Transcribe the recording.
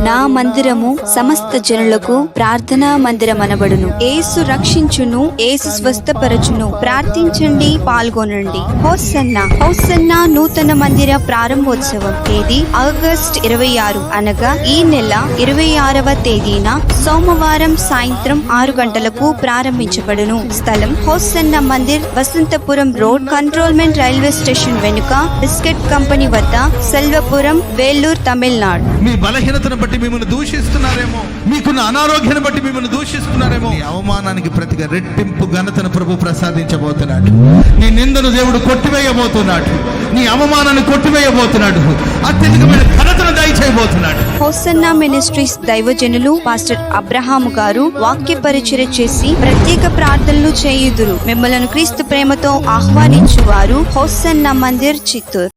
నా మందిరము సమస్త జనులకు ప్రార్థనా మందిరమనబడును. యేసు రక్షించును, యేసు స్వస్థపరచును. ప్రార్థించండి, పాల్గొనండి. హోసన్నా హోసన్నా నూతన మందిర ప్రారంభోత్సవం తేదీ ఆగస్టు 26 అనగా ఈ నెల 26వ తేదీన సోమవారం సాయంత్రం 6 గంటలకు ప్రారంభించబడును. స్థలం Hosanna Mandir, Vasanthapuram road, cantonment railway station వెనుక, బిస్కెట్ కంపెనీ వద్ద, సెల్వపురం, వేల్లూరు, తమిళనాడు. మీ బలహీనతను బట్టి మిమ్మల్ని దూషిస్తున్నారేమో, మీకున్న అనారోగ్యాన్ని బట్టి మిమ్మల్ని దూషిస్తున్నారేమో. ఈ అవమానానికి ప్రతిగా రెట్టింపు ఘనతను ప్రభు ప్రసాదించబోతున్నాడు. నీ నిందను దేవుడు కొట్టివేయబోతున్నాడు. నీ అవమానాన్ని కొట్టివేయబోతున్నాడు. అత్యధికమైన ఘనతను దయచేయబోతున్నాడు. హోసన్నా మినిస్ట్రీస్ దైవజనులు పాస్టర్ అబ్రహాము గారు వాక్య పరిచర్య చేసి ప్రత్యేక ప్రార్థనలు చేయుదురు. మిమ్మలను క్రీస్తు ప్రేమతో ఆహ్వానించువారు. హోసన్నా మందిర్, చిత్తూరు.